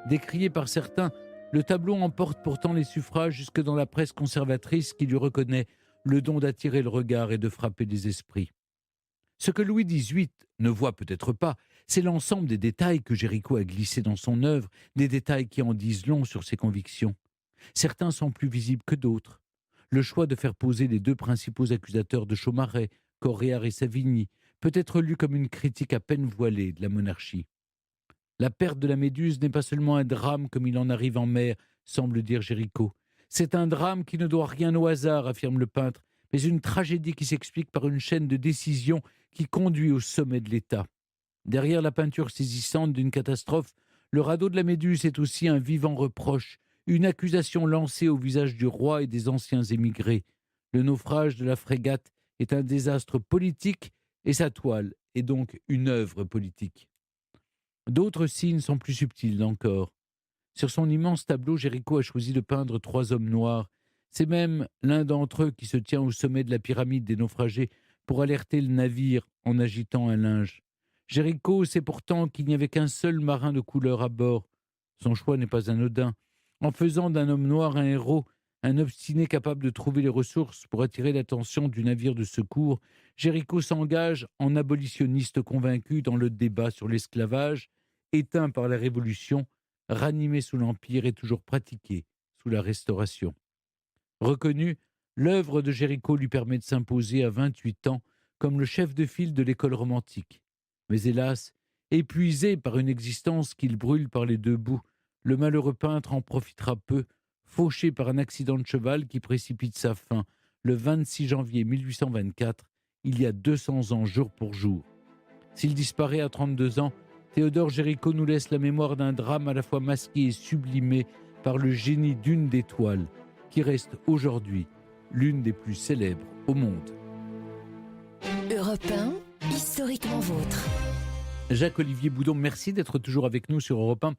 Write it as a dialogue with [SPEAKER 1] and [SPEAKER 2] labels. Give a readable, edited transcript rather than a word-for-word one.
[SPEAKER 1] Décrié par certains, le tableau emporte pourtant les suffrages jusque dans la presse conservatrice qui lui reconnaît le don d'attirer le regard et de frapper les esprits. Ce que Louis XVIII ne voit peut-être pas, c'est l'ensemble des détails que Géricault a glissés dans son œuvre, des détails qui en disent long sur ses convictions. Certains sont plus visibles que d'autres. Le choix de faire poser les deux principaux accusateurs de Chaumareix, Corréard et Savigny, peut être lu comme une critique à peine voilée de la monarchie. La perte de la Méduse n'est pas seulement un drame comme il en arrive en mer, semble dire Géricault. C'est un drame qui ne doit rien au hasard, affirme le peintre, mais une tragédie qui s'explique par une chaîne de décisions qui conduit au sommet de l'État. Derrière la peinture saisissante d'une catastrophe, le radeau de la Méduse est aussi un vivant reproche, une accusation lancée au visage du roi et des anciens émigrés. Le naufrage de la frégate est un désastre politique et sa toile est donc une œuvre politique. D'autres signes sont plus subtils encore. Sur son immense tableau, Géricault a choisi de peindre 3 hommes noirs. C'est même l'un d'entre eux qui se tient au sommet de la pyramide des naufragés pour alerter le navire en agitant un linge. Géricault sait pourtant qu'il n'y avait qu'un seul marin de couleur à bord. Son choix n'est pas anodin. En faisant d'un homme noir un héros, un obstiné capable de trouver les ressources pour attirer l'attention du navire de secours, Géricault s'engage en abolitionniste convaincu dans le débat sur l'esclavage, éteint par la Révolution, ranimé sous l'Empire et toujours pratiqué sous la Restauration. Reconnu, l'œuvre de Géricault lui permet de s'imposer à 28 ans comme le chef de file de l'école romantique. Mais hélas, épuisé par une existence qu'il brûle par les deux bouts, le malheureux peintre en profitera peu, fauché par un accident de cheval qui précipite sa fin le 26 janvier 1824, il y a 200 ans jour pour jour. S'il disparaît à 32 ans, Théodore Géricault nous laisse la mémoire d'un drame à la fois masqué et sublimé par le génie d'une des toiles, qui reste aujourd'hui l'une des plus célèbres au monde.
[SPEAKER 2] Europe 1, historiquement vôtre.
[SPEAKER 1] Jacques-Olivier Boudon, merci d'être toujours avec nous sur Europe 1.